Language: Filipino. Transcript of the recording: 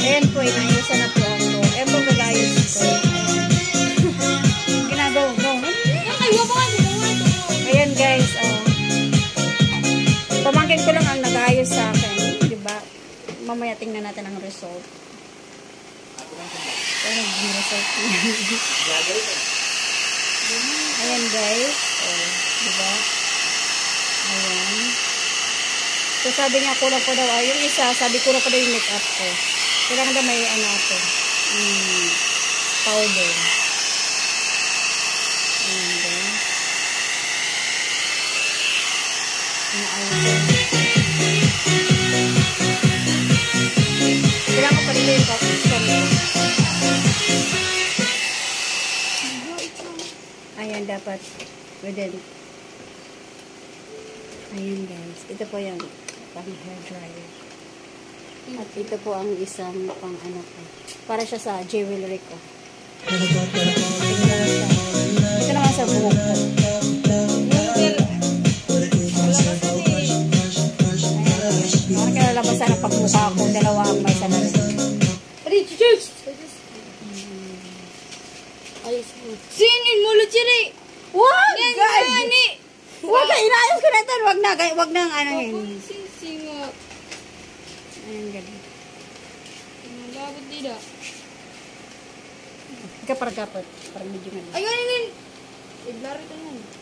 Ayan po, inayusan na po ako. Ayan po, gagayos ko. Ginagawa ko. Ayan guys, oh. Pamangkin ko lang ang nag-ayos sa akin. Diba? Mamaya tingnan natin ang result. Ano yung result niya? Ayan guys. Oh, diba? Ayan. So sabi niya, kulang ko daw. Yung isa, sabi kulang ko daw yung makeup ko. Kailangan daw may ano ako. Powder. Ayan guys. Kailangan pa rin yung focus ko. Ayan, dapat within. Ayan guys, ito po yung pang hair dryer. At ito po ang isang pang ano ko. Para siya sa jewelry ko. Ito naman sa buhok ko. Parang kinalabasan ang pagmukha ko. Dalawa ang may sana rin. Sinin mo, Luchiri! Wag! Gani! Wag na, inayos ko na ito. Wag na ang ano yun. Sisingap. Ayan, ganun. Dapat tidak. Kapag-kapag. Parang medyo ganun. Ayun, ayun! Iblaro ito nun.